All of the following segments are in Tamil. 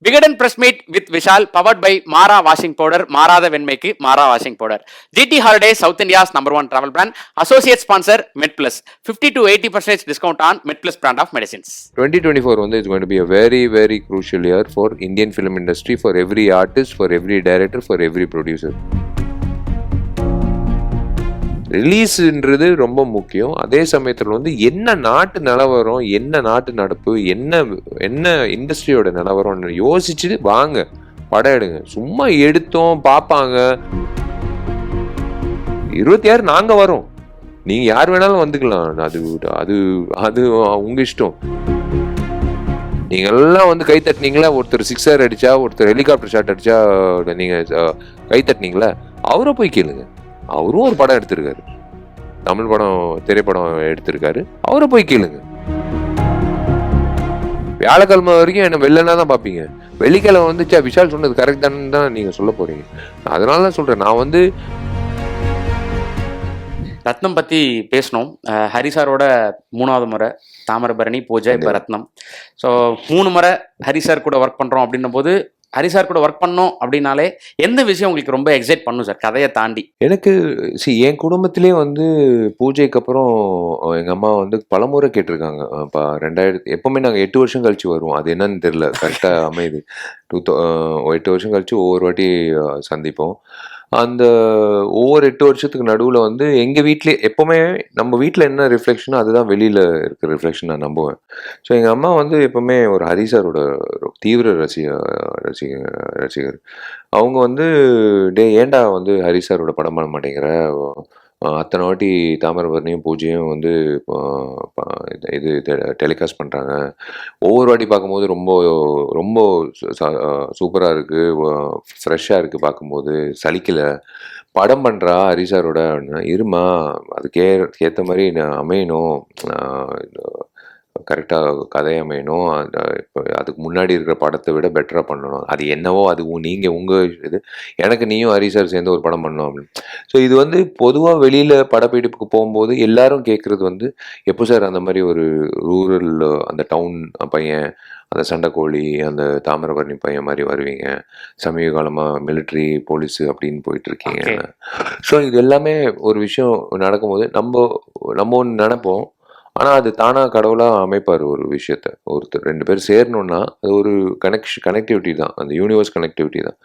Vikatan press meet with Vishal powered by Mara washing powder. மாறாத வெண்மைக்கு Mara washing powder. GT Holidays, South India's #1 travel brand. Associate sponsor MedPlus. 50 to 80% discount on MedPlus brand of medicines. 2024 is going to be a very, very crucial year for Indian film industry, for every artist, for every director, for every producer. ரிலீஸ்ன்றது ரொம்ப முக்கியம். அதே சமயத்தில் என்ன நாட்டு நிலவரம், என்ன நாட்டு நடப்பு, என்ன இண்டஸ்ட்ரியோட நிலவரம்னு யோசிச்சுட்டு வாங்க படம் எடுங்க. சும்மா எடுத்தோம் பார்ப்பாங்க. 26 நாங்க வரோம், நீங்க யார் வேணாலும் வந்துக்கலாம். அது அது அது உங்க இஷ்டம். நீங்க எல்லாம் கை தட்டினீங்களா, ஒருத்தர் சிக்ஸர் அடிச்சா, ஒருத்தர் ஹெலிகாப்டர் ஷாட் அடிச்சா நீங்க கை தட்டினீங்களா, அவரை போய் கேளுங்க. அவரும் ஒரு படம் எடுத்திருக்காரு, தமிழ் படம், திரைப்படம் எடுத்திருக்காரு, அவரை போய் கேளுங்க. வியாழக்கிழமை வரைக்கும் என்ன வெள்ளனா தான் பார்ப்பீங்க. வெள்ளிக்கிழமை வந்துச்சா விஷால் சொன்னது கரெக்ட் தானே தான் நீங்க சொல்ல போறீங்க. அதனால தான் சொல்றேன். நான் ரத்னம் பத்தி பேசணும். ஹரிசாரோட 3வது முறை தாமிரபரணி பூஜை, இப்போ ரத்னம். ஸோ 3 முறை ஹரிசார் கூட ஒர்க் பண்றோம் அப்படின்னும் போது, ஹரிசார் கூட ஒர்க் பண்ணோம் அப்படின்னாலே எந்த விஷயம் உங்களுக்கு ரொம்ப எக்ஸைட் பண்ணும் சார், கதையை தாண்டி? எனக்கு என் குடும்பத்திலே பூஜைக்கு அப்புறம் எங்கள் அம்மா பலமுறை கேட்டிருக்காங்க. இப்போ 2000 எப்போவுமே நாங்கள் 8 வருஷம் கழிச்சு வருவோம். அது என்னன்னு தெரியல, கரெக்டாக அமையுது. 8 வருஷம் கழிச்சு ஒவ்வொரு வாட்டி சந்திப்போம். அந்த ஒவ்வொரு 8 வருஷத்துக்கு நடுவில் எங்கள் வீட்டிலே எப்போவுமே நம்ம வீட்டில் என்ன ரிஃப்ளெக்ஷனோ அதுதான் வெளியில் இருக்கிற ரிஃப்ளெக்ஷன் நான் நம்புவேன். ஸோ எங்கள் அம்மா எப்போவுமே ஒரு ஹரிசாரோட தீவிர ரசிகர். அவங்க டே ஏண்டா ஹரிசாரோட படம் பண்ண மாட்டேங்கிற, அத்தனை வாட்டி தாமிரபரணியும் பூஜையும் இது டெலிகாஸ்ட் பண்ணுறாங்க, ஒவ்வொரு வாட்டி பார்க்கும்போது ரொம்ப ரொம்ப சூப்பராக இருக்குது, ஃப்ரெஷ்ஷாக இருக்குது, பார்க்கும்போது சலிக்கலை, படம் பண்ணுறா ஹரிசாரோட. இருமா, அதுக்கு ஏற்ற மாதிரி அமையணும், கரெக்டாக கதை அமையணும், அதுக்கு முன்னாடி இருக்கிற படத்தை விட பெட்டராக பண்ணணும், அது என்னவோ அது நீங்கள் உங்கள் இது, எனக்கு நீயும் ஹரிசார் சேர்ந்து ஒரு படம் பண்ணணும் அப்படின்னு. ஸோ இது பொதுவாக வெளியில் படப்பிடிப்புக்கு போகும்போது எல்லாரும் கேட்குறது எப்போ சார் அந்த மாதிரி ஒரு ரூரல், அந்த டவுன் பையன், அந்த சண்டைக்கோழி, அந்த தாமிரபரணி பையன் மாதிரி வருவீங்க, சமீப காலமாக மிலிட்ரி போலீஸு அப்படின்னு போயிட்டுருக்கீங்க. ஸோ இது எல்லாமே ஒரு விஷயம் நடக்கும்போது நம்ம ஒன்று நினைப்போம், ஆனால் அது தானாக கடவுளாக அமைப்பார் ஒரு விஷயத்த. ஒருத்தர் 2 பேர் சேரணுன்னா அது ஒரு கனெக்டிவிட்டி தான், அந்த யூனிவர்ஸ் கனெக்டிவிட்டி தான்.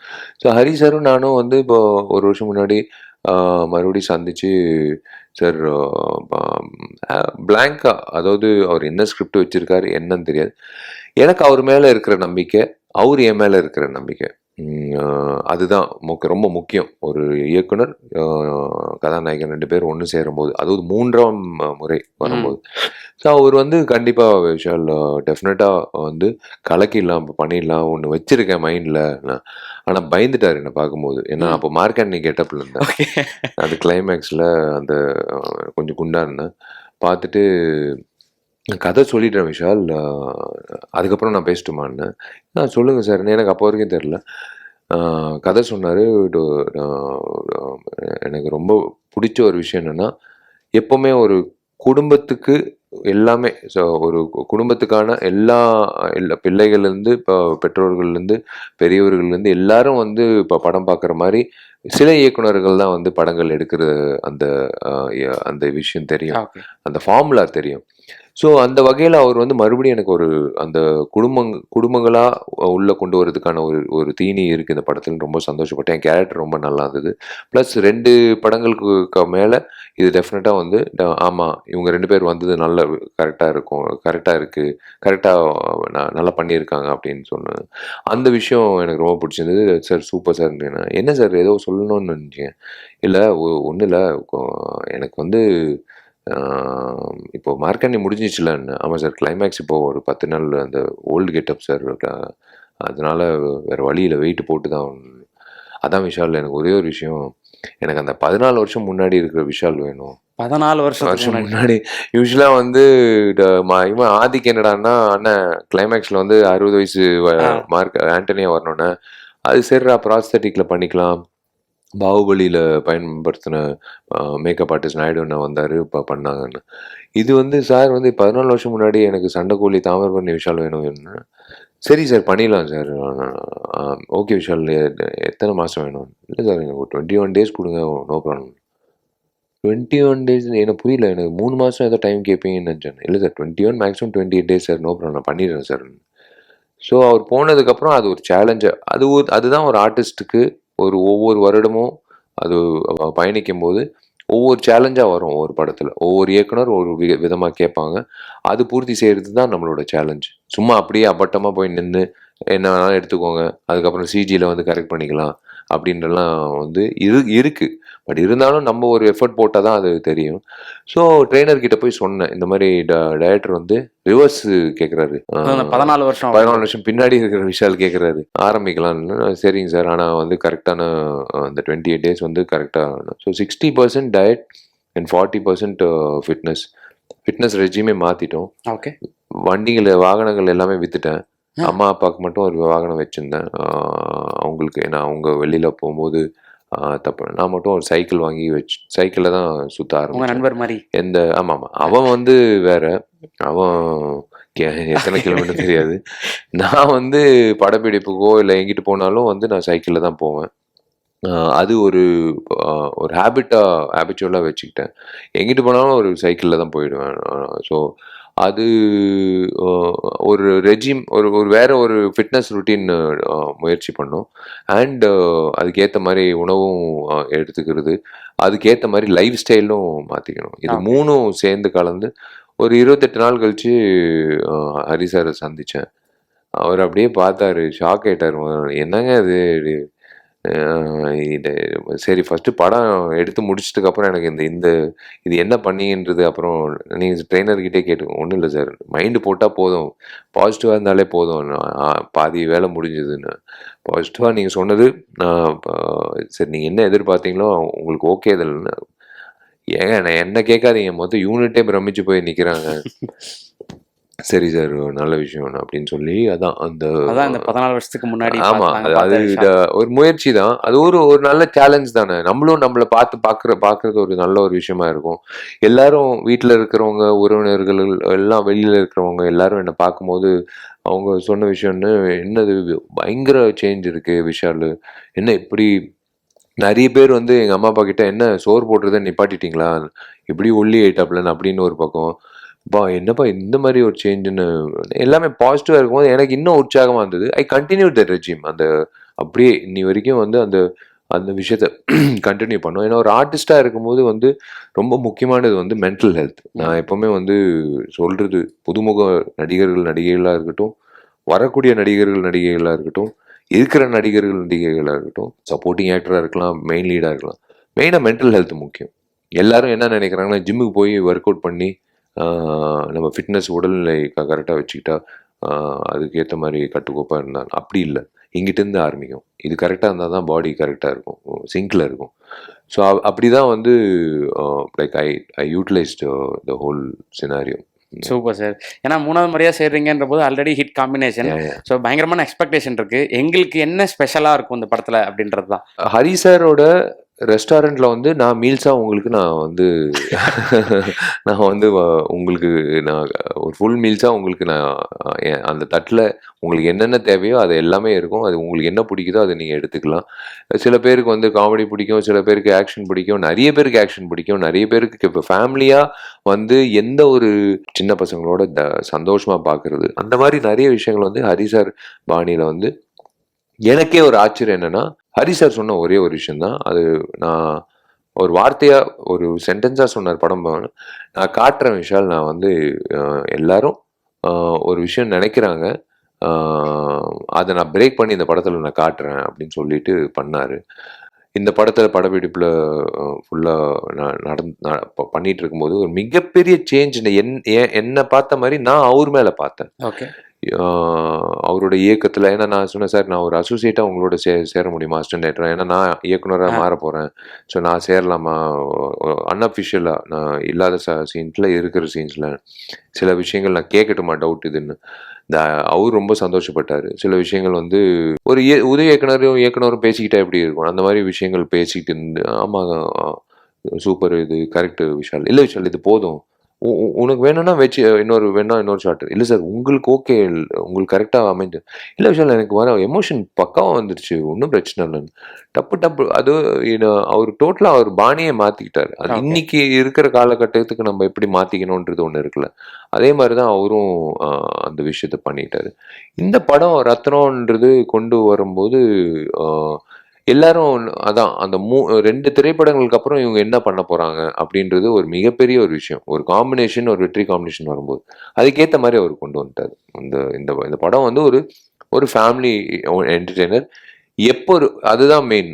ஸோ ஹரிசாரும் நானும் இப்போ ஒரு வருஷம் முன்னாடி மறுபடியும் சந்திச்சு, சார் பிளாங்கா, அதாவது அவர் என்ன ஸ்கிரிப்ட் வச்சிருக்காரு என்னன்னு தெரியாது, எனக்கு அவர் மேலே இருக்கிற நம்பிக்கை, அவர் என் மேலே இருக்கிற நம்பிக்கை, அதுதான் ரொம்ப முக்கியம். ஒரு இயக்குனர், கதாநாயகன் 2 பேர் ஒன்று சேரும்போது, அதாவது 3ஆம் முறை வரும்போது, ஸோ அவர் கண்டிப்பாக விஷால் டெஃபினட்டாக கலக்கிடலாம், பண்ணிடலாம் ஒன்று வச்சிருக்கேன் மைண்டில். ஆனால் பயந்துட்டார் என்னை பார்க்கும்போது. ஏன்னா அப்போ மார்க்காண்டி கெட்டப்பில் இருந்தேன். அந்த கிளைமேக்ஸில் அந்த கொஞ்சம் குண்டா இருந்தேன். பார்த்துட்டு கதை சொல்லிட்டேன் விஷால், அதுக்கப்புறம் நான் பேசட்டுமான்னு. சொல்லுங்கள் சார், எனக்கு அப்போ வரைக்கும் தெரில. கதை சொன்னார். எனக்கு ரொம்ப பிடிச்ச ஒரு விஷயம் என்னென்னா, எப்போவுமே ஒரு குடும்பத்துக்கு எல்லாமே, ஸோ ஒரு குடும்பத்துக்கான எல்லா பிள்ளைகள்லேருந்து, இப்போ பெற்றோர்கள்லேருந்து, பெரியவர்கள்லேருந்து எல்லாரும் இப்போ படம் பார்க்குற மாதிரி சில இயக்குனர்கள் தான் படங்கள் எடுக்கிற அந்த விஷயம் தெரியும், அந்த ஃபார்முலா தெரியும். ஸோ அந்த வகையில் அவர் மறுபடியும் எனக்கு ஒரு அந்த குடும்பங்களாக உள்ளே கொண்டு வரதுக்கான ஒரு தீனி இருக்குது இந்த படத்தில். ரொம்ப சந்தோஷப்பட்டேன். என் கேரக்டர் ரொம்ப நல்லா இருந்தது. ப்ளஸ் 2 படங்களுக்கு மேலே இது டெஃபினட்டாக ஆமாம், இவங்க 2 பேர் நல்ல கரெக்டாக இருக்குது, கரெக்டாக நல்லா பண்ணியிருக்காங்க அப்படின்னு சொன்னேன். அந்த விஷயம் எனக்கு ரொம்ப பிடிச்சிருந்தது. சார் சூப்பர் சார், என்ன சார் ஏதோ சொல்லணும்னு நினச்சேன். இல்லை ஒன்றும் இல்லை, எனக்கு இப்போ மார்க்காண்டி முடிஞ்சிச்சுலன்னு. ஆமாம் சார், கிளைமேக்ஸ் இப்போ ஒரு 10 நாள் அந்த ஓல்டு கெட்டப் சார், அதனால வேறு வழியில் வெயிட் போட்டு தான். அதான் விஷால், எனக்கு ஒரே ஒரு விஷயம், எனக்கு அந்த 14 வருஷம் முன்னாடி இருக்கிற விஷால் வேணும். 14 வருஷம் முன்னாடி யூஸ்வலாக இவன் ஆதிக்கு என்னடான்னா, அண்ணன் கிளைமேக்ஸில் 60 வயசு மார்க் ஆண்டனியா வரணுன்னு, அது சரிடா ப்ராஸ்தட்டிக்கில் பண்ணிக்கலாம், பாகுபலியில் பயன்படுத்தின மேக்கப் ஆர்டிஸ்ட் நாயுடு வந்தார், இப்போ பண்ணாங்கன்னு. இது சார் 14 வருஷம் முன்னாடி எனக்கு சண்டைக்கோழி தாமிரபரணி விஷால் வேணும். சரி சார் பண்ணிடலாம் சார். ஓகே விஷால், எத்தனை மாதம் வேணும்? இல்லை சார் எனக்கு ஒரு 21 days கொடுங்க, நோ ப்ராப்ளம். 21 days எனக்கு புரியல, எனக்கு 3 மாதம் ஏதோ டைம் கேட்பீங்கன்னு நினச்சேன். இல்லை sir 21 maximum 28 days sir, no problem, நான் பண்ணிடுறேன் சார். ஸோ அவர் போனதுக்கப்புறம் அது ஒரு சேலஞ்சு. அதுதான் ஒரு ஆர்டிஸ்ட்டுக்கு ஒவ்வொரு வருடமும் அது பயணிக்கும் போது ஒவ்வொரு சேலஞ்சாக வரும். ஒவ்வொரு படத்தில் ஒவ்வொரு இயக்குனர் ஒரு விதமாக கேட்பாங்க. அது பூர்த்தி செய்கிறது தான் நம்மளோட சேலஞ்ச். சும்மா அப்படியே அப்பட்டமாக போய் நின்று என்ன வேணாலும் எடுத்துக்கோங்க, அதுக்கப்புறம் சிஜியில் வந்து கரெக்ட் பண்ணிக்கலாம் அப்படின்றலாம் வந்து இருக்குது. பட் இருந்தாலும் நம்ம ஒரு எஃபர்ட் போட்டால் தான் அது தெரியும். ஸோ ட்ரெயினர்கிட்ட போய் சொன்னேன், இந்த மாதிரி டைரக்டர் வந்து ரிவர்ஸ் கேட்குறாரு. 14 வருஷம் பின்னாடி இருக்கிற விஷால் கேட்குறாரு, ஆரம்பிக்கலாம்னு. சரிங்க சார், ஆனால் வந்து கரெக்டான அந்த 28 days வந்து கரெக்டாக. ஸோ 60% டயட் அண்ட் 40% ஃபிட்னஸ் ரெஜிமே மாற்றிட்டோம். ஓகே. வாகனங்கள் எல்லாமே விற்றுட்டேன். அம்மா அப்பாவுக்கு மட்டும் ஒரு வாகனம் வச்சுருந்தேன். அவங்களுக்கு ஏன்னா அவங்க வெளியில் போகும்போது தப்பு. நான் மட்டும் ஒரு சைக்கிள் வாங்கி சைக்கிளில் தான் சுற்ற ஆரம்பிச்சேன். நண்பர் மாதிரி ஆமாம், அவன் வந்து வேற, அவன் எத்தனை கிலோமீட்டர் தெரியாது. நான் வந்து படப்பிடிப்புக்கோ இல்லை எங்கிட்டு போனாலும் வந்து நான் சைக்கிளில் தான் போவேன். அது ஒரு ஹேபிச்சுவலாக வச்சுக்கிட்டேன். எங்கிட்டு போனாலும் ஒரு சைக்கிளில் தான் போயிடுவேன். ஸோ அது ஒரு ரெஜிம், வேற ஒரு ஃபிட்னஸ் ருட்டீன் முயற்சி பண்ணோம். அண்ட் அதுக்கேற்ற மாதிரி உணவும் எடுத்துக்கிறது, அதுக்கேற்ற மாதிரி லைஃப் ஸ்டைலும் மாற்றிக்கணும். இது 3ம் சேர்ந்து கலந்து ஒரு 28 நாள் கழிச்சு ஹரி சாரை சந்தித்தேன். அவர் அப்படியே பார்த்தாரு, ஷாக் ஆயிட்டார். என்னங்க இது இது சரி, ஃபஸ்ட்டு படம் எடுத்து முடிச்சதுக்கப்புறம் எனக்கு இது என்ன பண்ணீங்கன்றது அப்புறம் நீங்கள் ட்ரெயினர்கிட்டே கேட்டு. ஒன்றும் இல்லை சார், மைண்டு போட்டால் போதும், பாசிட்டிவாக இருந்தாலே போதும், பாதி வேலை முடிஞ்சதுன்னு. பாசிட்டிவாக நீங்கள் சொன்னது, சரி நீங்கள் என்ன எதிர்பார்த்தீங்களோ உங்களுக்கு ஓகே இல்லைன்னு. ஏங்க நான் என்ன கேட்காதீங்க, மொத்தம் யூனிட்டே பிரமிச்சு போய் நிற்கிறாங்க. சரி சார், நல்ல விஷயம் அப்படின்னு சொல்லி அதான் அந்த 14 வருஷத்துக்கு முன்னாடி. ஆமா, அது ஒரு முயற்சி தான். அது ஒரு நல்ல சேலஞ்ச் தானே. நம்மளும் நம்மளை பார்க்கறது ஒரு நல்ல ஒரு விஷயமா இருக்கும். எல்லாரும் வீட்டில் இருக்கிறவங்க, உறவினர்கள் எல்லாம், வெளியில இருக்கிறவங்க எல்லாரும் என்னை பார்க்கும்போது அவங்க சொன்ன விஷயம்னு, என்னது பயங்கர சேஞ்ச் இருக்கு விஷால், என்ன இப்படி. நிறைய பேர் வந்து எங்கள் அம்மா அப்பா கிட்ட, என்ன சோறு போடுறதை நிப்பாட்டிட்டீங்களா, இப்படி ஒல்லி ஆயிட்டாப்லன்னு அப்படின்னு ஒரு பக்கம். என்னப்பா இந்த மாதிரி ஒரு சேஞ்சுன்னு எல்லாமே பாசிட்டிவாக இருக்கும்போது எனக்கு இன்னும் உற்சாகமாக இருந்தது. I continue the regime. அப்படியே இன்னி வரைக்கும் வந்து அந்த விஷயத்த கண்டினியூ பண்ணோம். ஏன்னா ஒரு ஆர்டிஸ்டாக இருக்கும்போது வந்து ரொம்ப முக்கியமானது வந்து மென்டல் ஹெல்த். நான் எப்போவுமே வந்து சொல்கிறது, புதுமுக நடிகர்களாக இருக்கட்டும், வரக்கூடிய நடிகர்களாக இருக்கட்டும், இருக்கிற நடிகர்களாக இருக்கட்டும், சப்போர்ட்டிங் ஆக்டராக இருக்கலாம், மெயின் லீடாக இருக்கலாம், மெயினாக மென்டல் ஹெல்த் முக்கியம். எல்லாரும் என்ன நினைக்கிறாங்கன்னா, ஜிம்முக்கு போய் ஒர்க் அவுட் பண்ணி நம்ம ஃபிட்னஸ் உடல்நிலை கரெக்டாக வச்சுக்கிட்டா அதுக்கேற்ற மாதிரி கட்டுக்கோப்பாக இருந்தால், அப்படி இல்லை. இங்கிட்டேருந்து ஆரம்பிக்கும். இது கரெக்டாக இருந்தால் தான் பாடி கரெக்டாக இருக்கும், சிங்கில் இருக்கும். ஸோ அப்படி தான் வந்து like I utilised the whole scenario. Super sir. ஏன்னா 3வது முறையாக சேர்றீங்கன்ற போது ஆல்ரெடி ஹிட் காம்பினேஷன். ஸோ பயங்கரமான எக்ஸ்பெக்டேஷன் இருக்கு. எங்களுக்கு என்ன ஸ்பெஷலாக இருக்கும் இந்த படத்தில் அப்படின்றது தான். ஹரி சாரோட ரெஸ்டாரண்ட்டில் வந்து நான் மீல்ஸாக உங்களுக்கு நான் வந்து உங்களுக்கு நான் ஒரு ஃபுல் மீல்ஸாக உங்களுக்கு நான் அந்த தட்டில் உங்களுக்கு என்னென்ன தேவையோ அது எல்லாமே இருக்கும். அது உங்களுக்கு என்ன பிடிக்குதோ அதை நீங்கள் எடுத்துக்கலாம். சில பேருக்கு வந்து காமெடி பிடிக்கும், சில பேருக்கு ஆக்ஷன் பிடிக்கும், நிறைய பேருக்கு ஆக்ஷன் பிடிக்கும், நிறைய பேருக்கு இப்போ ஃபேமிலியாக வந்து எந்த ஒரு சின்ன பசங்களோட சந்தோஷமாக பார்க்குறது, அந்த மாதிரி நிறைய விஷயங்கள் வந்து ஹரி சார் பாணியில் வந்து. எனக்கே ஒரு ஆச்சரியம் என்னன்னா, ஹரி சார் சொன்ன ஒரே ஒரு விஷயம்தான். அது நான் ஒரு வார்த்தையா, ஒரு சென்டென்ஸா சொன்னார். படம் நான் காட்டுறேன் விஷால், நான் வந்து எல்லாரும் ஒரு விஷயம் நினைக்கிறாங்க, அதை நான் பிரேக் பண்ணி இந்த படத்துல நான் காட்டுறேன் அப்படின்னு சொல்லிட்டு பண்ணாரு. இந்த படத்துல படப்பிடிப்புல ஃபுல்லா பண்ணிட்டு இருக்கும்போது ஒரு மிகப்பெரிய சேஞ்ச் என்ன பார்த்த மாதிரி நான் அவர் மேல பார்த்தேன். ஓகே. அவரோட இயக்கத்தில். ஏன்னா நான் சொன்னேன், சார் நான் ஒரு அசோசியேட்டாக உங்களோட சேர முடியுமா அசிஸ்டன்ட் டைரக்டராக, ஏன்னா நான் இயக்குனராக மாற போகிறேன், ஸோ நான் சேரலாமா. அன்அஃபிஷியலாக நான் இல்லாத சீன்ஸில், இருக்கிற சீன்ஸில் சில விஷயங்கள் நான் கேட்கட்டுமா, டவுட் இதுன்னு. அவர் ரொம்ப சந்தோஷப்பட்டார். சில விஷயங்கள் வந்து ஒரு உதவி இயக்குனரும் பேசிக்கிட்டா எப்படி இருக்கும், அந்த மாதிரி விஷயங்கள் பேசிக்கிட்டு இருந்து, ஆமாம் சூப்பர், இது கரெக்டு விஷால், இல்லை விஷால் இது போதும் உனக்கு வேணும்னா வச்சு இன்னொரு ஷார்ட் இல்லை சார் உங்களுக்கு ஓகே உங்களுக்கு கரெக்டாக அமைஞ்சு இல்லை விஷயம் எனக்கு வர எமோஷன் பக்காவாக வந்துருச்சு ஒன்றும் பிரச்சனை இல்லைன்னு டப்பு அது அவர் டோட்டலாக அவர் பாணியை மாற்றிக்கிட்டார். அது இன்னைக்கு இருக்கிற காலகட்டத்துக்கு நம்ம எப்படி மாற்றிக்கணுன்றது ஒன்று இருக்குல்ல, அதே மாதிரி தான் அவரும் அந்த விஷயத்த பண்ணிட்டாரு. இந்த படம் ரத்னம்ன்றது கொண்டு வரும்போது எல்லாரும் அதான் அந்த 2 திரைப்படங்களுக்கு அப்புறம் இவங்க என்ன பண்ண போறாங்க அப்படின்றது ஒரு மிகப்பெரிய ஒரு விஷயம். ஒரு காம்பினேஷன், ஒரு வெற்றி காம்பினேஷன் வரும்போது அதுக்கேற்ற மாதிரி அவர் கொண்டு வந்துட்டாரு. இந்த படம் வந்து ஒரு ஃபேமிலி என்டர்டெய்னர். அதுதான் மெயின்.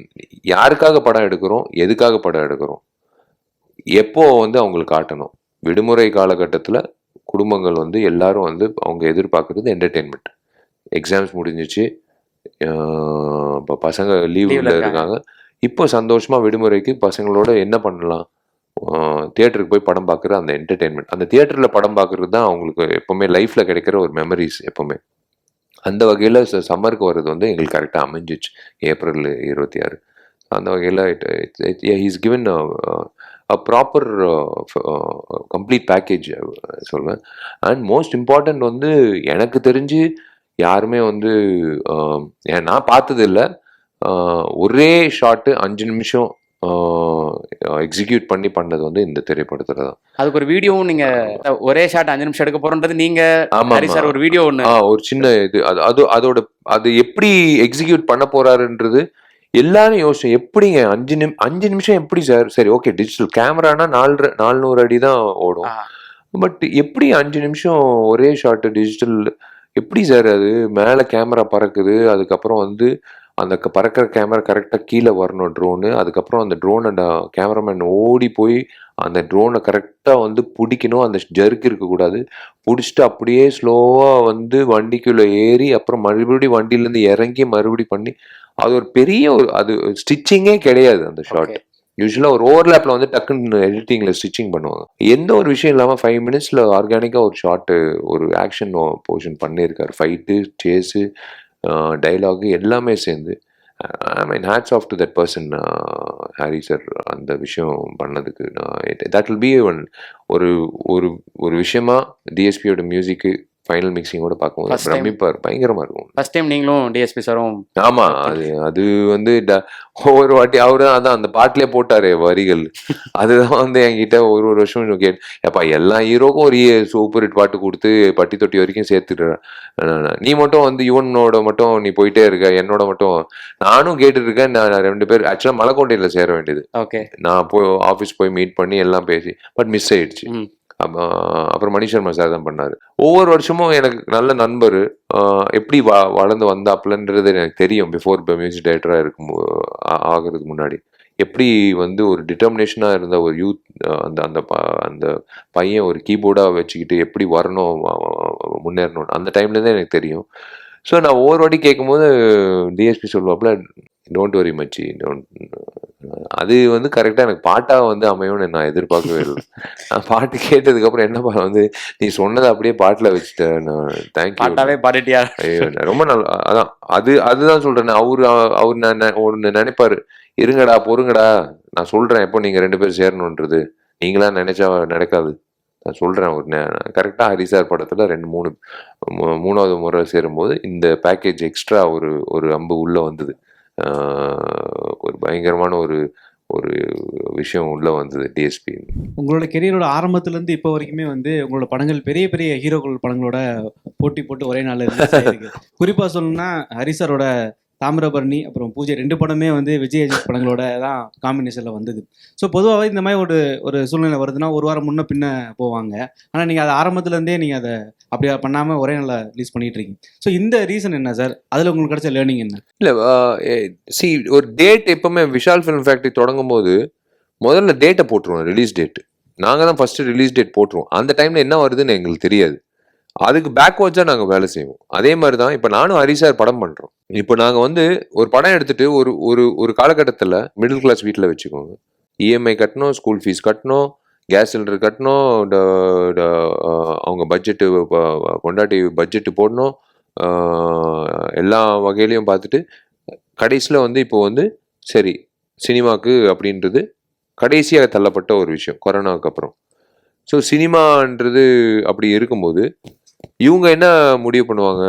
யாருக்காக படம் எடுக்கிறோம், எதுக்காக படம் எடுக்கிறோம், எப்போ வந்து அவங்களுக்கு காட்டணும். விடுமுறை காலகட்டத்தில் குடும்பங்கள் வந்து எல்லாரும் வந்து அவங்க எதிர்பார்க்கறது என்டர்டெயின்மெண்ட். எக்ஸாம்ஸ் முடிஞ்சிச்சு, இப்போ பசங்க லீவில் இருக்காங்க, இப்போ சந்தோஷமா விடுமுறைக்கு பசங்களோட என்ன பண்ணலாம், தியேட்டருக்கு போய் படம் பார்க்குற அந்த என்டர்டெயின்மெண்ட், அந்த தியேட்டரில் படம் பார்க்குறது தான் அவங்களுக்கு எப்போவுமே லைஃப்பில் கிடைக்கிற ஒரு மெமரிஸ் எப்போவுமே. அந்த வகையில் சம்மருக்கு வர்றது வந்து எங்களுக்கு கரெக்டாக அமைஞ்சிச்சு ஏப்ரல் 26. அந்த வகையில் he's given a proper complete package சொல்வேன். அண்ட் மோஸ்ட் இம்பார்ட்டன்ட் வந்து எனக்கு தெரிஞ்சு யாருமே வந்து நான் பார்த்தது இல்லை, ஒரே ஷாட்டு 5 நிமிஷம் எக்ஸிக்யூட் பண்ணது வந்து இந்த திரைப்படத்துல தான். அதுக்கு ஒரு வீடியோவும் நீங்க ஒரே ஷாட் 5 நிமிஷம் எடுக்க போறோன்றது நீங்க சார் ஒரு வீடியோ ஒன்று ஒரு சின்ன இது அது எப்படி எக்ஸிக்யூட் பண்ண போறாருன்றது எல்லாரும் யோசிச்சோம். எப்படிங்க 5 நிமிஷம் எப்படி சார்? சரி ஓகே, டிஜிட்டல் கேமரானா 400 அடி தான் ஓடும், பட் எப்படி 5 நிமிஷம் ஒரே ஷாட் டிஜிட்டல் எப்படி சார்? அது மேலே கேமரா பறக்குது, அதுக்கப்புறம் வந்து அந்த பறக்கிற கேமரா கரெக்டாக கீழே வரணும் ட்ரோனு, அதுக்கப்புறம் அந்த ட்ரோனை கேமராமேன் ஓடி போய் அந்த ட்ரோனை கரெக்டாக வந்து பிடிக்கணும், அந்த ஜர்க்கு இருக்கக்கூடாது, பிடிச்சிட்டு அப்படியே ஸ்லோவாக வந்து வண்டிக்குள்ளே ஏறி அப்புறம் மறுபடியும் வண்டியிலேருந்து இறங்கி மறுபடியும் பண்ணி, அது ஒரு பெரிய அது ஸ்டிச்சிங்கே கிடையாது அந்த ஷாட். யூஸ்வலாக ஒரு ஓவர்லேப்பில் வந்து டக்குன்னு எடிட்டிங்கில் ஸ்டிச்சிங் பண்ணுவாங்க. எந்த ஒரு விஷயம் இல்லாமல் 5 மினிட்ஸில் ஆர்கானிக்காக ஒரு ஷாட்டு, ஒரு ஆக்ஷன் போர்ஷன் பண்ணியிருக்காரு. ஃபைட்டு, சேஸு, டைலாகு எல்லாமே சேர்ந்து. I mean hats off to that person Hari sir அந்த விஷயம் பண்ணதுக்கு. தட் வில் பி ஒரு ஒரு விஷயமா டிஎஸ்பியோட மியூசிக்கு ஃபைனல் மிக்சிங்கோட பார்க்கும்போது பிரமிப்பார், பயங்கரமா இருக்கும். ஃபர்ஸ்ட் டைம் நீங்களும் டிஎஸ்பி சாரும்? ஆமா, அது வந்து ஒவ்வொரு வாட்டி அவரு தான் அதான் அந்த பாட்டிலே போட்டாரு வரிகள். அதுதான் வந்து என்கிட்ட ஒரு வருஷம் எப்பா எல்லா ஹீரோக்கும் ஒரு சூப்பர் ஹிட் பாட்டு கொடுத்து பட்டி தொட்டி வரைக்கும் சேர்த்துடுற, நீ மட்டும் வந்து யுவனோட மட்டும் நீ போயிட்டே இருக்க, என்னோட மட்டும் நானும் கேட்டு இருக்கேன். நான் 2 பேர் ஆக்சுவலா மலைக்கோட்டையில சேர வேண்டியது. நான் போய் ஆஃபீஸ் போய் மீட் பண்ணி எல்லாம் பேசி, பட் மிஸ் ஆயிடுச்சு. அப்புறம் மணி சர்மா சார் தான் பண்ணாரு. ஒவ்வொரு வருஷமும் எனக்கு நல்ல நண்பர், எப்படி வளர்ந்து வந்தாப்புலன்றது எனக்கு தெரியும். பிஃபோர் மியூசிக் டைரக்டராக இருக்கும் ஆகிறதுக்கு முன்னாடி எப்படி வந்து ஒரு டிட்டர்மினேஷனாக இருந்த ஒரு யூத், அந்த பையன் ஒரு கீபோர்டாக வச்சுக்கிட்டு எப்படி வரணும், முன்னேறணும், அந்த டைம்லேருந்தே எனக்கு தெரியும். ஸோ நான் ஒவ்வொரு வாட்டி கேட்கும்போது டிஎஸ்பி சொல்லுவாப்புல, டோன்ட் வரி மச்சி, அது வந்து கரெக்டாக எனக்கு பாட்டாக வந்து அமையும்னு நான் எதிர்பார்க்கவே இல்லை. நான் பாட்டு கேட்டதுக்கப்புறம் என்னப்பா வந்து நீ சொன்னதை அப்படியே பாட்டில் வச்சுட்டேன், நான் தேங்க்யூ பாடிட்டியா, ரொம்ப நல்லா. அதான் அதுதான் சொல்கிறேன். அவர் ஒன்று நினைப்பாரு, இருங்கடா பொறுங்கடா நான் சொல்கிறேன் எப்போ நீங்கள் 2 பேரும் சேரணுன்றது, நீங்களா நினைச்சா நடக்காது, நான் சொல்கிறேன். ஒரு கரெக்டாக ஹரிசார் படத்தில் 3வது முறை சேரும்போது இந்த பேக்கேஜ் எக்ஸ்ட்ரா ஒரு அம்பு உள்ளே வந்தது. ஒரு பயங்கரமான ஒரு விஷயம் உள்ளே வந்தது டிஎஸ்பி. உங்களோட கெரியரோட ஆரம்பத்துலேருந்து இப்போ வரைக்குமே வந்து உங்களோட படங்கள் பெரிய பெரிய ஹீரோக்கள் படங்களோட போட்டி போட்டு ஒரே நாள் இருக்கு. குறிப்பாக சொல்லணும்னா ஹரிசாரோட தாமிரபரணி அப்புறம் பூஜை 2 படமே வந்து விஜய் அஜித் படங்களோட தான் காம்பினேஷனில் வந்தது. ஸோ பொதுவாகவே இந்த மாதிரி ஒரு சூழ்நிலை வருதுன்னா ஒரு வாரம் முன்ன பின்ன போவாங்க. ஆனால் நீங்கள் அதை ஆரம்பத்துலேருந்தே நீங்கள் அதை அப்படி பண்ணாமல் ஒரே நாளில் ரிலீஸ் பண்ணிட்டு இருக்கீங்க. ஸோ இந்த ரீசன் என்ன சார்? அதில் உங்களுக்கு கிடைச்ச லேர்னிங் என்ன? இல்லை ஒரு டேட் எப்போவுமே விஷால் ஃபிலிம் ஃபேக்ட்ரி தொடங்கும் போது முதல்ல டேட்டை போட்டுருவோம், ரிலீஸ் டேட். நாங்கள் தான் ஃபஸ்ட்டு ரிலீஸ் டேட் போட்டுருவோம். அந்த டைமில் என்ன வருதுன்னு எங்களுக்கு தெரியாது. அதுக்கு பேக்வேர்ட்ஸாக நாங்கள் வேலை செய்வோம். அதே மாதிரி தான் இப்போ நானும் ஹரிசார் படம் பண்ணுறோம். இப்போ நாங்கள் வந்து ஒரு படம் எடுத்துகிட்டு ஒரு காலகட்டத்தில் மிடில் கிளாஸ் வீட்டில் வச்சுக்கோங்க, இஎம்ஐ கட்டணும், ஸ்கூல் ஃபீஸ் கட்டணும், கேஸ் சிலிண்டர் கட்டணும், அவங்க பட்ஜெட்டு கொண்டாட்டி பட்ஜெட்டு போடணும், எல்லா வகையிலையும் பார்த்துட்டு கடைசியில் வந்து இப்போ வந்து சரி சினிமாவுக்கு அப்படின்றது கடைசியாக தள்ளப்பட்ட ஒரு விஷயம் கொரோனாவுக்கு அப்புறம். ஸோ சினிமான்றது அப்படி இருக்கும்போது இவங்க என்ன முடிவு பண்ணுவாங்க,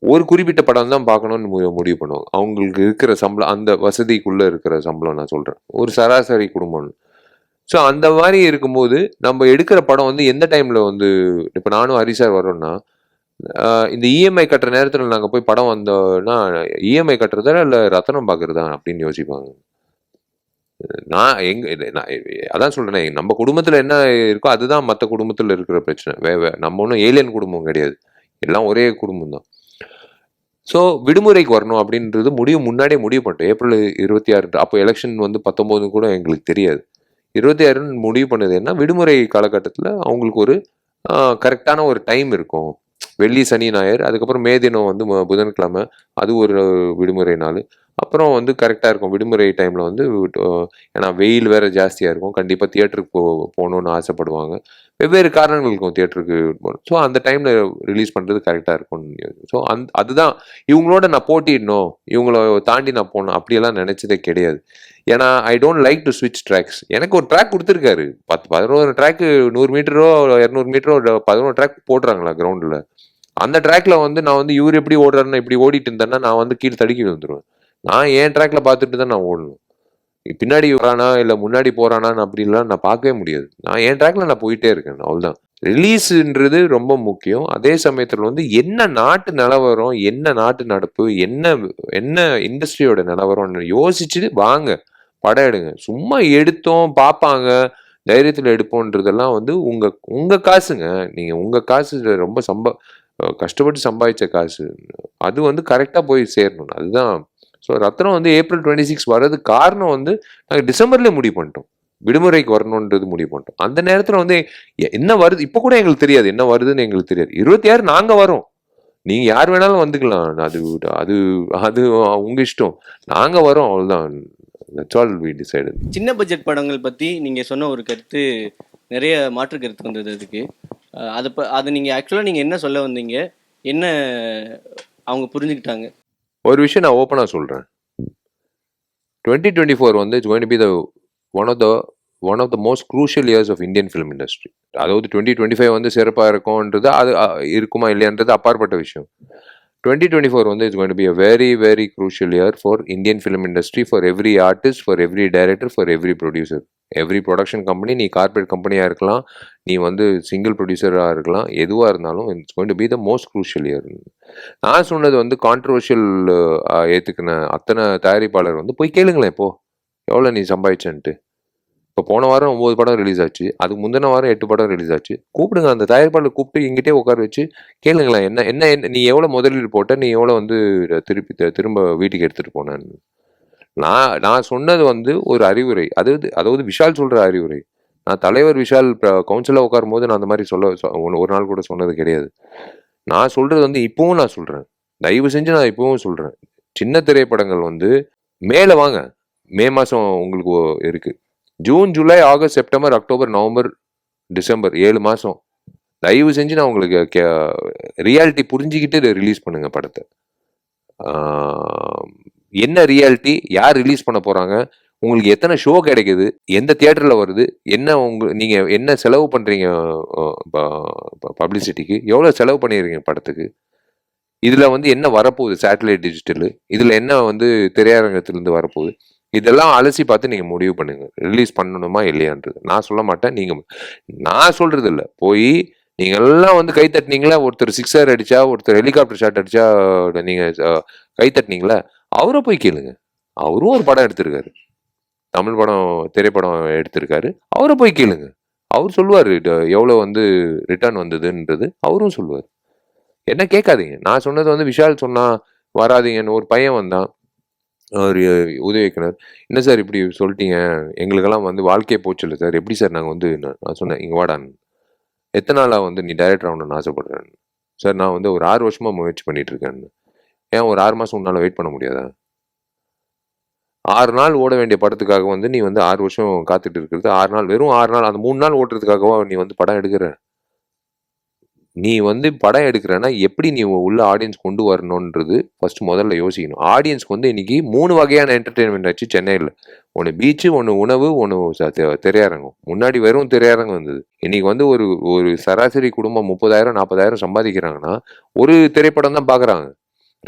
ஒரு குறிப்பிட்ட படம் தான் பார்க்கணும்னு முடிவு பண்ணுவாங்க. அவங்களுக்கு இருக்கிற சம்பளம், அந்த வசதிக்குள்ள இருக்கிற சம்பளம் நான் சொல்றேன், ஒரு சராசரி குடும்பம். ஸோ அந்த மாதிரி இருக்கும்போது நம்ம எடுக்கிற படம் வந்து எந்த டைம்ல வந்து, இப்போ நானும் ஹரிசார் வரோம்னா இந்த இஎம்ஐ கட்டுற நேரத்தில் நாங்கள் போய் படம் வந்தோம்னா இஎம்ஐ கட்டுறதா இல்லை ரத்தனம் பார்க்கறதா அப்படின்னு யோசிப்பாங்க. நான் அதான் சொல்றேன், நம்ம குடும்பத்துல என்ன இருக்கோ அதுதான் மற்ற குடும்பத்துல இருக்கிற பிரச்சனை. நம்ம ஒன்றும் ஏலியன் குடும்பம் கிடையாது, எல்லாம் ஒரே குடும்பம் தான். ஸோ விடுமுறைக்கு வரணும் அப்படின்றது முன்னாடியே முடிவு பண்ணிட்டோம். ஏப்ரல் 26, அப்போ எலெக்ஷன் வந்து 19 கூட எங்களுக்கு தெரியாது. 26 முடிவு பண்ணது என்ன, விடுமுறை காலகட்டத்தில் அவங்களுக்கு ஒரு கரெக்டான ஒரு டைம் இருக்கும். வெள்ளி சனி ஞாயிறு, அதுக்கப்புறம் மே தினம் வந்து புதன்கிழமை, அது ஒரு விடுமுறை நாள். அப்புறம் வந்து கரெக்டாக இருக்கும் விடுமுறை டைமில் வந்து. ஏன்னா வெயில் வேறு ஜாஸ்தியாக இருக்கும், கண்டிப்பாக தியேட்டருக்கு போகணுன்னு ஆசைப்படுவாங்க. வெவ்வேறு காரணங்களுக்கும் தியேட்டருக்கு போகணும். ஸோ அந்த டைமில் ரிலீஸ் பண்ணுறது கரெக்டாக இருக்கும்னு. ஸோ அதுதான் இவங்களோட நான் போட்டிடணும், இவங்கள தாண்டி நான் போகணும் அப்படியெல்லாம் நினச்சதே கிடையாது. ஏன்னா ஐ டோன்ட் லைக் டு ஸ்விட்ச் ட்ராக்ஸ். எனக்கு ஒரு ட்ராக் கொடுத்துருக்காரு, 11 ட்ராக்கு, 100 மீட்டரோ 200 மீட்டரோ 11 ட்ராக் போடுறாங்களா கிரவுண்டில். அந்த ட்ராக்ல வந்து நான் வந்து இவர் எப்படி ஓடுறாருன்னு இப்படி ஓடிட்டு இருந்தேன்னா நான் வந்து கீழே தடுக்கி வந்துடுவேன். நான் என் ட்ராக்ல பார்த்துட்டு தான் நான் ஓடணும். பின்னாடி வரானா இல்லை முன்னாடி போறானான்னு அப்படின்லாம் நான் பார்க்கவே முடியாது. நான் என் ட்ராக்ல நான் போயிட்டே இருக்கேன், அவ்வளோதான். ரிலீஸுன்றது ரொம்ப முக்கியம். அதே சமயத்தில் வந்து என்ன நாட்டு நிலவரம், என்ன நாட்டு நடப்பு, என்ன என்ன இண்டஸ்ட்ரியோட நிலவரம்னு யோசிச்சுட்டு வாங்க படம் எடுங்க. சும்மா எடுத்தோம் பார்ப்பாங்க, தைரியத்தில் எடுப்போன்றதெல்லாம் வந்து உங்க காசுங்க. நீங்க உங்க காசு ரொம்ப கஷ்டப்பட்டு சம்பாதிச்ச காசு, அது வந்து கரெக்டாக போய் சேரணும், அதுதான். ஸோ ரத்னம் வந்து ஏப்ரல் 26 வர்றதுக்கு காரணம் வந்து நாங்கள் டிசம்பர்லேயே முடிவு பண்ணிட்டோம், விடுமுறைக்கு வரணுன்றது முடிவு பண்ணிட்டோம். அந்த நேரத்தில் வந்து என்ன வருது இப்போ கூட எங்களுக்கு தெரியாது, என்ன வருதுன்னு எங்களுக்கு தெரியாது. 26 நாங்கள் வரோம், நீங்க யார் வேணாலும் வந்துக்கலாம், அது அது அது உங்க இஷ்டம், நாங்கள் வரோம், அவ்வளோதான். That's all we decided. சின்ன பட்ஜெட் படங்கள் பற்றி நீங்கள் சொன்ன ஒரு கருத்து நிறைய மாற்று கருத்து வந்தது அதுக்கு. அது நீங்கள் ஆக்சுவலாக நீங்கள் என்ன சொல்ல வந்தீங்க, என்ன அவங்க புரிஞ்சுக்கிட்டாங்க? ஒரு விஷயம் நான் ஓப்பனாக சொல்கிறேன், 2024 வந்து it's going to be the one of the most crucial years of Indian film industry. அதாவது 2025 வந்து சிறப்பாக இருக்கும்ன்றது, அது இருக்குமா இல்லையான்றது அப்பாற்பட்ட விஷயம். 2024 வந்து it's going to be a very very crucial year for Indian film industry, for every artist, for every director, for every producer, every production company. நீ கார்பரேட் கம்பெனியாக இருக்கலாம், நீ வந்து சிங்கிள் ப்ரொடியூசராக இருக்கலாம், எதுவாக இருந்தாலும் it's going to be the most crucial year. நான் சொன்னது வந்து கான்ட்ரவர்ஷியல் ஏற்றுக்கின அத்தனை தயாரிப்பாளர் வந்து போய் கேளுங்களேன், இப்போ எவ்வளோ நீ சம்பாதிச்சன்ட்டு. இப்போ போன வாரம் 9 படம் ரிலீஸ் ஆச்சு, அதுக்கு முந்தின வாரம் 8 படம் ரிலீஸ் ஆச்சு. கூப்பிடுங்க, அந்த தயாரிப்பாளர் கூப்பிட்டு எங்கிட்டே உட்கார வச்சு கேளுங்களேன், என்ன நீ எவ்வளோ முதலீடு போட்ட, நீ எவ்வளோ வந்து திரும்ப வீட்டுக்கு எடுத்துகிட்டு போனேன்னு. நான் சொன்னது வந்து ஒரு அறிவுரை, அதாவது விஷால் சொல்கிற அறிவுரை. நான் தலைவர் விஷால் கவுன்சிலில் உட்காரும் போது நான் அந்த மாதிரி ஒரு நாள் கூட சொன்னது கிடையாது. நான் சொல்கிறது வந்து இப்போவும் நான் சொல்கிறேன், தயவு செஞ்சு நான் இப்போவும் சொல்கிறேன், சின்ன திரைப்படங்கள் வந்து மேலே வாங்க. மே மாதம் உங்களுக்கு இருக்குது, June July August September October November December 7 மாதம். தயவு செஞ்சு நான் உங்களுக்கு ரியாலிட்டி புரிஞ்சுக்கிட்டு ரிலீஸ் பண்ணுங்க படத்தை. என்ன ரியாலிட்டி, யார் ரிலீஸ் பண்ண போகிறாங்க, உங்களுக்கு எத்தனை ஷோ கிடைக்குது, எந்த தியேட்டரில் வருது, நீங்கள் என்ன செலவு பண்ணுறீங்க பப்ளிசிட்டிக்கு, எவ்வளோ செலவு பண்ணிடுறீங்க படத்துக்கு, இதில் வந்து என்ன வரப்போகுது சேட்டலைட் டிஜிட்டலு, இதில் என்ன வந்து திரையரங்கத்திலேருந்து வரப்போகுது, இதெல்லாம் அலசி பார்த்து நீங்கள் முடிவு பண்ணுங்க ரிலீஸ் பண்ணணுமா இல்லையான்றது. நான் சொல்ல மாட்டேன், நான் சொல்கிறது இல்லை, போய் நீங்கள் எல்லாம் வந்து கை தட்டினீங்களா, ஒருத்தர் 6 அடித்தா, ஒருத்தர் ஹெலிகாப்டர் ஷாட் அடித்தா நீங்கள் கை தட்டினீங்களா, அவரை போய் கேளுங்க. அவரும் ஒரு படம் எடுத்திருக்காரு, தமிழ் படம், திரைப்படம் எடுத்திருக்காரு, அவரை போய் கேளுங்க. அவர் சொல்லுவார் எவ்வளோ வந்து ரிட்டர்ன் வந்ததுன்றது, அவரும் சொல்லுவார். என்ன கேட்காதீங்க. நான் சொன்னது வந்து விஷால் சொன்னால் வராதிங்கன்னு. ஒரு பையன் வந்தான், ஒரு உதவி இயக்குனர், என்ன சார் இப்படி சொல்லிட்டீங்க, எங்களுக்கெல்லாம் வந்து வாழ்க்கையே போச்சு இல்லை சார், எப்படி சார் நாங்கள் வந்து, நான் சொன்னேன், இங்கே வாடான், எத்தனை நாளாக வந்து நீ டைரக்டர் ஆகணும்னு ஆசைப்படுறேன் சார், நான் வந்து ஒரு 6 வருஷமாக முயற்சி பண்ணிட்டு இருக்கேன். ஏன் ஒரு 6 மாதம் உன்னால் வெயிட் பண்ண முடியாதா? 6 நாள் ஓட வேண்டிய படத்துக்காக வந்து நீ வந்து 6 வருஷம் காத்துட்டு இருக்கிறது, 6 நாள், வெறும் 6 நாள், அந்த 3 நாள் ஓட்டுறதுக்காகவா நீ வந்து படம் எடுக்கிற? நீ வந்து படம் எடுக்கிறன்னா எப்படி நீ உள்ள ஆடியன்ஸ் கொண்டு வரணுன்றது ஃபர்ஸ்ட் முதல்ல யோசிக்கணும். ஆடியன்ஸ்க்கு வந்து இன்னைக்கு 3 வகையான என்டர்டெயின்மெண்ட் ஆச்சு சென்னையில். ஒன்று பீச்சு, ஒன்று உணவு, ஒன்று திரையரங்கம். முன்னாடி வெறும் திரையரங்கம் வந்தது. இன்னைக்கு வந்து ஒரு ஒரு சராசரி குடும்பம் 30,000 40,000 சம்பாதிக்கிறாங்கன்னா ஒரு திரைப்படம் தான் பார்க்குறாங்க.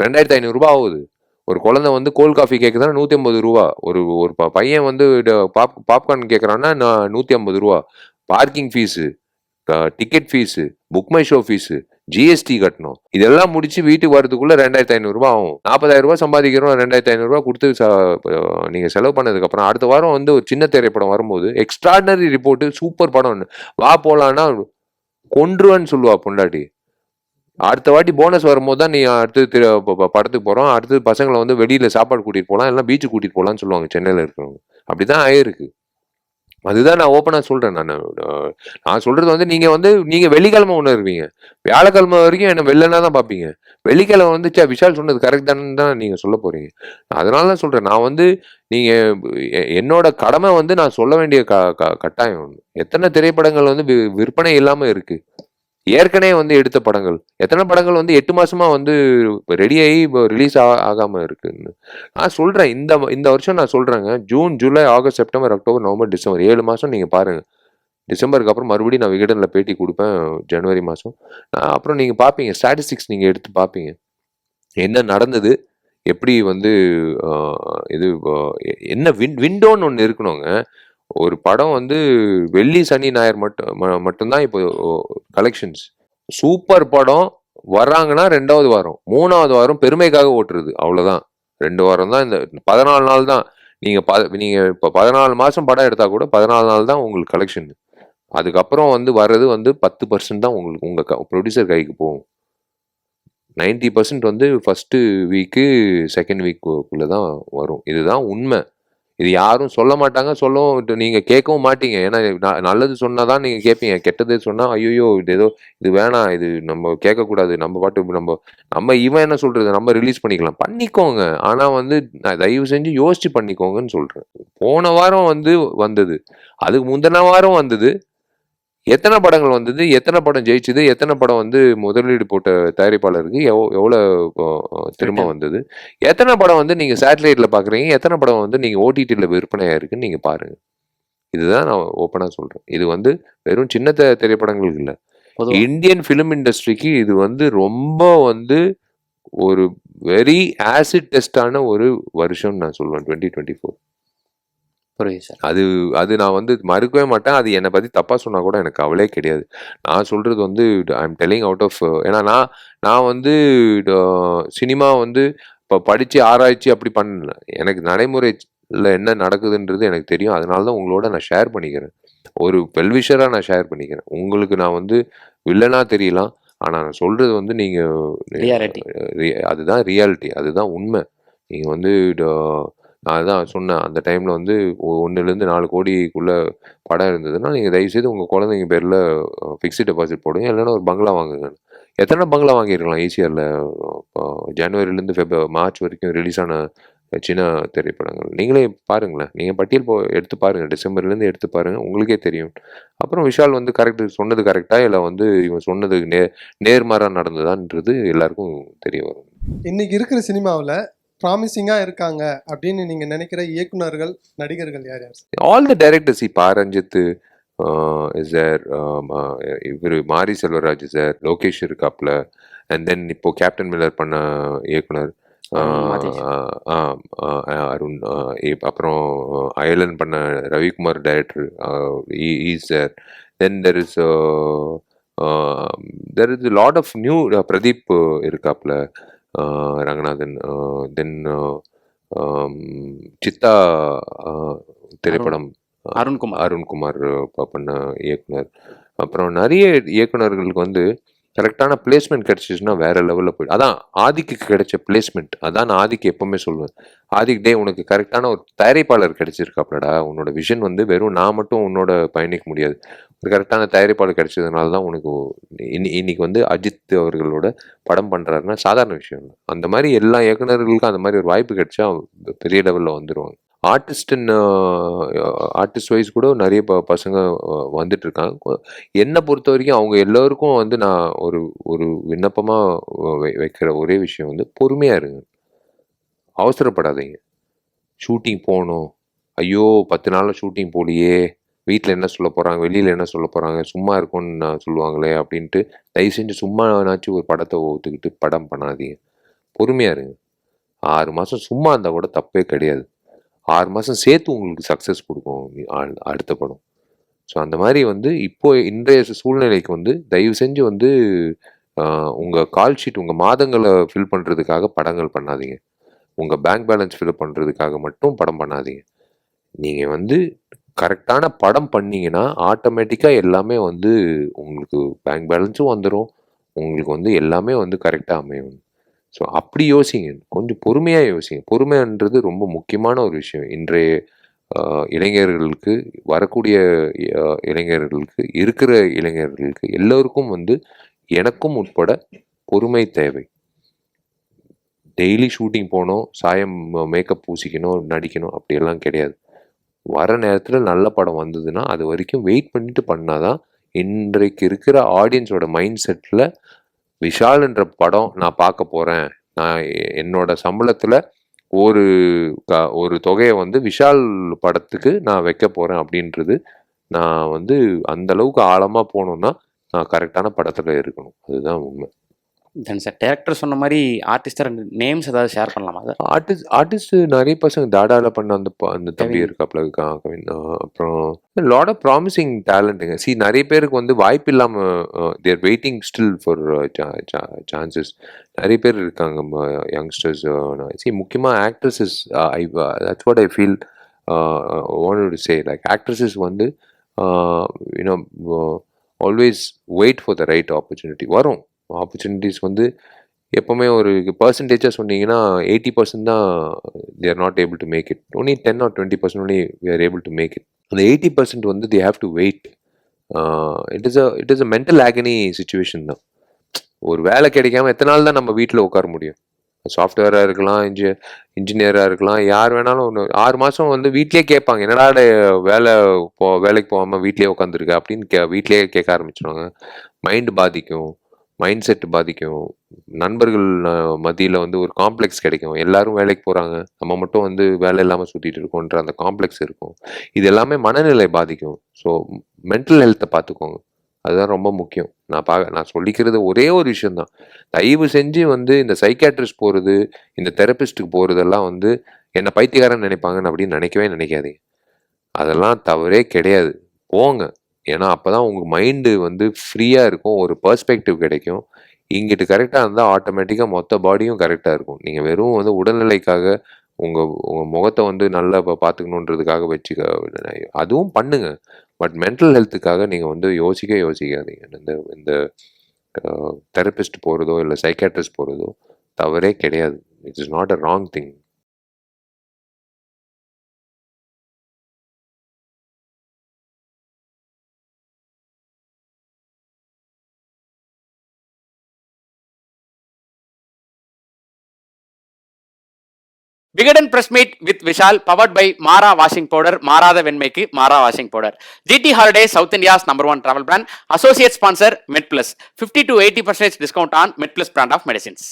2,500 ரூபாய் ஆகுது. ஒரு குழந்தை வந்து கோல்ட் காஃபி கேட்குதுன்னா 150 ரூபா. ஒரு ஒரு பையன் வந்து பாப்கார்ன் கேட்குறான்னா 150 ரூபா. Parking fees, ticket fees, book my show fees, GST கட்டணும். இதெல்லாம் முடிச்சு வீட்டுக்கு வரதுக்குள்ள 2,500 ரூபாய் ஆகும். 40,000 ரூபாய் சம்பாதிக்கிறோம், 2,500 ரூபாய் கொடுத்து நீங்க செலவு பண்ணதுக்கு அப்புறம் அடுத்த வாரம் வந்து ஒரு சின்ன திரைப்படம் வரும்போது எக்ஸ்ட்ராடினரி ரிப்போர்ட் சூப்பர் படம் வா போலான்னா கொன்றுவன்னு சொல்லுவா பொண்டாட்டி. அடுத்த வாட்டி போனஸ் வரும்போது தான் நீ அடுத்து படத்துக்கு போறோம், அடுத்து பசங்களை வந்து வெளியில சாப்பாடு கூட்டிட்டு போகலாம், எல்லாம் பீச்சுக்கு கூட்டிட்டு போகலான்னு சொல்லுவாங்க சென்னையில இருக்கிறவங்க. அப்படிதான் ஆயிருக்கு. அதுதான் நான் ஓப்பனா சொல்றேன். நான் சொல்றது வந்து நீங்க வெள்ளிக்கிழமை ஒண்ணு இருப்பீங்க, வியாழக்கிழமை வரைக்கும் என்ன வெள்ளனா தான் பார்ப்பீங்க. வெள்ளிக்கிழமை வந்து விஷால் சொன்னது கரெக்ட் தானே தான் நீங்க சொல்ல போறீங்க. அதனால தான் சொல்றேன், நான் வந்து நீங்க என்னோட கடமை வந்து நான் சொல்ல வேண்டிய கட்டாயம் ஒண்ணு. எத்தனை திரைப்படங்கள் வந்து விற்பனை இல்லாம இருக்கு. ஏற்கனவே வந்து எடுத்த படங்கள், எத்தனை படங்கள் வந்து 8 மாசமா வந்து ரெடி ஆகி ரிலீஸ் ஆகாம இருக்குன்னு நான் சொல்றேன். இந்த வருஷம் நான் சொல்றேங்க, June, July, August, September, October, November, December 7 மாசம் நீங்க பாருங்க. டிசம்பருக்கு அப்புறம் மறுபடியும் நான் விகடன்ல பேட்டி கொடுப்பேன் ஜனவரி மாசம். அப்புறம் நீங்க பாப்பீங்க, ஸ்டாட்டிஸ்டிக்ஸ் நீங்க எடுத்து பாப்பீங்க என்ன நடந்தது, எப்படி வந்து இது என்ன விண்டோன்னு ஒன்று இருக்கணுங்க. ஒரு படம் வந்து வெள்ளி, சனி, ஞாயிறு மட்டும்தான் இப்போ கலெக்ஷன்ஸ். சூப்பர் படம் வர்றாங்கன்னா 2வது வாரம், 3வது வாரம் பெருமைக்காக ஓட்டுறது, அவ்வளவுதான். 2 வாரம் தான், இந்த 14 நாள் தான். நீங்க இப்போ 14 மாசம் படம் எடுத்தா கூட 14 நாள் தான் உங்களுக்கு கலெக்ஷன். அதுக்கப்புறம் வந்து வர்றது வந்து 10% தான் உங்களுக்கு உங்க ப்ரொடியூசர் கைக்கு போகும். 90% வந்து ஃபர்ஸ்ட் வீக்கு, செகண்ட் வீக்குள்ள தான் வரும். இதுதான் உண்மை. இது யாரும் சொல்ல மாட்டாங்க, சொல்லவும் நீங்க கேட்கவும் மாட்டீங்க. ஏன்னா நல்லது சொன்னாதான் நீங்க கேட்பீங்க, கெட்டது சொன்னா ஐயோ இது வேணாம், இது நம்ம கேட்கக்கூடாது, நம்ம பாட்டு நம்ம இவன் என்ன சொல்றது, நம்ம ரிலீஸ் பண்ணிக்கோங்க. ஆனா வந்து நான் தயவு செஞ்சு யோசிச்சு பண்ணிக்கோங்கன்னு சொல்றேன். போன வாரம் வந்தது, அதுக்கு முந்தின வாரம் வந்தது, எத்தனை படங்கள் வந்தது, எத்தனை படம் ஜெயிச்சது, எத்தனை படம் வந்து முதலீடு போட்ட தயாரிப்பாளருக்கு எவ்வளவு திரும்ப வந்தது, எத்தனை படம் வந்து நீங்க சேட்டலைட்ல பாக்குறீங்க, எத்தனை படம் வந்து நீங்க ஓடிடில விற்பனையா இருக்குன்னு நீங்க பாருங்க. இதுதான் நான் ஓப்பனா சொல்றேன். இது வந்து வெறும் சின்ன திரைப்படங்கள் இல்லை, இந்தியன் பிலிம் இண்டஸ்ட்ரிக்கு இது வந்து ரொம்ப வந்து ஒரு வெரி ஆசிட் டெஸ்டான ஒரு வருஷம் நான் சொல்லுவேன் 2024. அது நான் வந்து மறுக்கவே மாட்டேன். அது என்னை பத்தி தப்பா சொன்னா கூட எனக்கு கவலையே கிடையாது. நான் சொல்றது வந்து I am telling out of, ஏன்னா நான் வந்து சினிமா வந்து இப்போ படிச்சு ஆராய்ச்சி அப்படி பண்ணல. எனக்கு நடைமுறையில் என்ன நடக்குதுன்றது எனக்கு தெரியும். அதனால தான் உங்களோட நான் ஷேர் பண்ணிக்கிறேன். ஒரு வெல்விஷரா நான் ஷேர் பண்ணிக்கிறேன். உங்களுக்கு நான் வந்து வில்லனா தெரியலாம், ஆனா நான் சொல்றது வந்து நீங்க அதுதான் ரியாலிட்டி, அதுதான் உண்மை. நீங்க வந்து நான் அதான் சொன்னேன், அந்த டைமில் வந்து 1 to 4 கோடிக்குள்ளே படம் இருந்ததுன்னா நீங்கள் தயவுசெய்து உங்கள் குழந்தைங்க பேரில் ஃபிக்ஸ்டு டெபாசிட் போடுங்க, இல்லைன்னா ஒரு பங்களா வாங்குங்க. எத்தனை பங்களா வாங்கியிருக்கலாம் ஈஸியரில். ஜனவரிலேருந்து மார்ச் வரைக்கும் ரிலீஸ் ஆன சின்ன திரைப்படங்கள் நீங்களே பாருங்களேன். நீங்கள் பட்டியல் எடுத்து பாருங்கள், டிசம்பர்லேருந்து எடுத்து பாருங்கள், உங்களுக்கே தெரியும். அப்புறம் விஷால் வந்து சொன்னது கரெக்டாக இல்லை வந்து இவன் சொன்னது நேர்மாறாக நடந்ததான்றது எல்லாருக்கும் தெரிய வரும். இன்னைக்கு இருக்கிற சினிமாவில் ப்ராமிசிங்கா இருக்காங்க அப்படின்னு நீங்க நினைக்கிற இயக்குனர்கள், நடிகர்கள் யார் யார்? All the directors. இப்போ ரஞ்சித் இஸ் தேர், இவர் மாரி செல்வராஜ் இஸ் தேர், லோகேஷ் இருக்காப்ல, அண்ட் தென் இப்போ கேப்டன் மில்லர் பண்ண இயக்குனர் அருண், அப்புறம் அயலன் பண்ண Ravikumar director is there. Then there is lot of new, Pradeep இருக்காப்ல, ரங்கநாதன், தென் சித்தா திரைப்படம் அருண்குமார் பண்ண இயக்குனர். அப்புறம் நிறைய இயக்குனர்களுக்கு வந்து கரெக்டான பிளேஸ்மெண்ட் கிடைச்சிச்சுன்னா வேற லெவலில் போயிடும். அதான் ஆதிக்கு கிடைச்ச பிளேஸ்மெண்ட். அதான் நான் ஆதிக்கு எப்பவுமே சொல்லுவேன், ஆதிக் டே உனக்கு கரெக்டான ஒரு தயாரிப்பாளர் கிடைச்சிருக்காப்லடா. உன்னோட விஷன் வந்து வெறும் நான் மட்டும் உன்னோட பயணிக்க முடியாது, ஒரு கரெக்டான தயாரிப்பாளர் கிடைச்சதுனால தான் உனக்கு இன்னைக்கு வந்து அஜித் அவர்களோட படம் பண்றாருன்னா சாதாரண விஷயம் இல்லை. அந்த மாதிரி எல்லா இயக்குநர்களுக்கும் அந்த மாதிரி ஒரு வாய்ப்பு கிடைச்சா பெரிய லெவலில் வந்துடுவாங்க. ஆர்டிஸ்ட் வைஸ் கூட நிறைய பசங்க வந்துட்டு இருக்காங்க. என்னை பொறுத்த வரைக்கும் அவங்க எல்லோருக்கும் வந்து நான் ஒரு ஒரு விண்ணப்பமாக வைக்கிற ஒரே விஷயம் வந்து பொறுமையாக இருங்க, அவசரப்படாதீங்க. ஷூட்டிங் போகணும், ஐயோ 10 நாளில் ஷூட்டிங் போலியே, வீட்டில் என்ன சொல்ல போகிறாங்க, வெளியில் என்ன சொல்ல போகிறாங்க, சும்மா இருக்கும்னு சொல்லுவாங்களே அப்படின்ட்டு தயவு செஞ்சு சும்மானாச்சும் ஒரு படத்தை ஒத்துக்கிட்டு படம் பண்ணாதீங்க. பொறுமையாக இருங்க. 6 மாதம் சும்மா இருந்தால் கூட தப்பே கிடையாது. 6 மாதம் சேர்த்து உங்களுக்கு சக்ஸஸ் கொடுக்கும் அடுத்த படம். ஸோ அந்த மாதிரி வந்து இப்போ இன்றைய சூழ்நிலைக்கு வந்து தயவு செஞ்சு வந்து உங்கள் கால் ஷீட், உங்கள் மாதங்களை ஃபில் பண்ணுறதுக்காக படங்கள் பண்ணாதீங்க. உங்கள் பேங்க் பேலன்ஸ் ஃபில் பண்ணுறதுக்காக மட்டும் படம் பண்ணாதீங்க. நீங்கள் வந்து கரெக்டான படம் பண்ணீங்கன்னா ஆட்டோமேட்டிக்காக எல்லாமே வந்து உங்களுக்கு பேங்க் பேலன்ஸும் வந்துடும், உங்களுக்கு வந்து எல்லாமே வந்து கரெக்டாக அமையும். ஸோ அப்படி யோசிங்க, கொஞ்சம் பொறுமையாக யோசிங்க. பொறுமைன்றது ரொம்ப முக்கியமான ஒரு விஷயம் இன்றைய இளைஞர்களுக்கு, வரக்கூடிய இளைஞர்களுக்கு, இருக்கிற இளைஞர்களுக்கு எல்லோருக்கும் வந்து, எனக்கும் உட்பட பொறுமை தேவை. டெய்லி ஷூட்டிங் போகணும், சாயம் மேக்கப் பூசிக்கணும், நடிக்கணும் அப்படியெல்லாம் கிடையாது. வர நேரத்தில் நல்ல படம் வந்ததுன்னா அது வரைக்கும் வெயிட் பண்ணிட்டு பண்ணாதான் இன்றைக்கு இருக்கிற ஆடியன்ஸோட மைண்ட் செட்டில் விஷால்ன்ற படம் நான் பார்க்க போகிறேன், நான் என்னோட சம்பளத்தில் ஒரு தொகையை வந்து விஷால் படத்துக்கு நான் வைக்க போகிறேன் அப்படின்றது, நான் வந்து அந்தளவுக்கு ஆழமாக போகணுன்னா நான் கரெக்டான படத்தில் இருக்கணும். அதுதான் உண்மை. தென் சார் டேரக்டர் சொன்ன மாதிரி ஆர்டிஸ்டர் நேம்ஸ் ஏதாவது ஷேர் பண்ணலாமா சார்? ஆர்டிஸ்ட் நிறைய பசங்க தாடாவில் பண்ண அந்த தம்பி இருக்காப்புல கவின். அப்புறம் லாட் ஆஃப் ப்ராமிசிங் டேலண்ட்டுங்க. நிறைய பேருக்கு வந்து வாய்ப்பு இல்லாமல் there waiting still for chances. நிறைய பேர் இருக்காங்க யங்ஸ்டர்ஸ். முக்கியமாக actresses, that's what I feel wanted to say. Like actresses வந்து you know always wait for the right opportunity. வரும் ஆப்பர்ச்சுனிட்டிஸ் வந்து எப்போவுமே ஒரு பர்சன்டேஜாக சொன்னீங்கன்னா 80% தான் they are not able to make it. only 10 or 20% only we are able to make it. அந்த 80% வந்து they have to wait. It is a mental agony situation தான். ஒரு வேலை கிடைக்காம எத்தனை நாள் தான் நம்ம வீட்டில் உட்கார முடியும்? சாஃப்ட்வேராக இருக்கலாம், இன்ஜினியராக இருக்கலாம், யார் வேணாலும் 6 மாதம் வந்து வீட்லேயே கேட்பாங்க, என்னடா வேலைக்கு போகாமல் வீட்லேயே உட்காந்துருக்க அப்படின்னு வீட்லேயே கேட்க ஆரம்பிச்சிடுவாங்க. மைண்டு பாதிக்கும், மைண்ட் செட் பாதிக்கும், நண்பர்கள் மத்தியில் வந்து ஒரு காம்ப்ளெக்ஸ் கிடைக்கும். எல்லாரும் வேலைக்கு போகிறாங்க, நம்ம மட்டும் வந்து வேலை இல்லாமல் சுற்றிட்டு இருக்கோன்ற அந்த காம்ப்ளெக்ஸ் இருக்கும். இது எல்லாமே மனநிலை பாதிக்கும். ஸோ மென்டல் ஹெல்த்தை பார்த்துக்கோங்க, அதுதான் ரொம்ப முக்கியம். நான் சொல்லிக்கிறது ஒரே ஒரு விஷயந்தான், தயவு செஞ்சு வந்து இந்த சைக்காட்ரிஸ்ட் போகிறது, இந்த தெரபிஸ்ட்டுக்கு போகிறதெல்லாம் வந்து என்னை பைத்தியக்காரன் நினைப்பாங்கன்னு அப்படின்னு நினைக்காதீங்க. அதெல்லாம் தவறே கிடையாது, போங்க. ஏன்னா அப்போ தான் உங்கள் மைண்டு வந்து ஃப்ரீயாக இருக்கும், ஒரு பெர்ஸ்பெக்டிவ் கிடைக்கும். இங்கிட்டு கரெக்டாக இருந்தால் ஆட்டோமேட்டிக்காக மொத்த பாடியும் கரெக்டாக இருக்கும். நீங்கள் வெறும் வந்து உடல்நிலைக்காக உங்கள் முகத்தை வந்து நல்லா பார்த்துக்கணுன்றதுக்காக அதுவும் பண்ணுங்க. பட் மென்டல் ஹெல்த்துக்காக நீங்கள் வந்து யோசிக்காதீங்க. இந்த தெரபிஸ்ட் போகிறதோ இல்லை சைக்காட்ரிஸ்ட் போகிறதோ தவறே கிடையாது. It is not a wrong thing. Vikatan press meet with Vishal powered by Mara washing powder. மாறாத வெண்மைக்கு Mara washing powder. GT Holiday, South India's #1 travel brand. Associate sponsor MedPlus. 50 to 80% discount on MedPlus brand of medicines.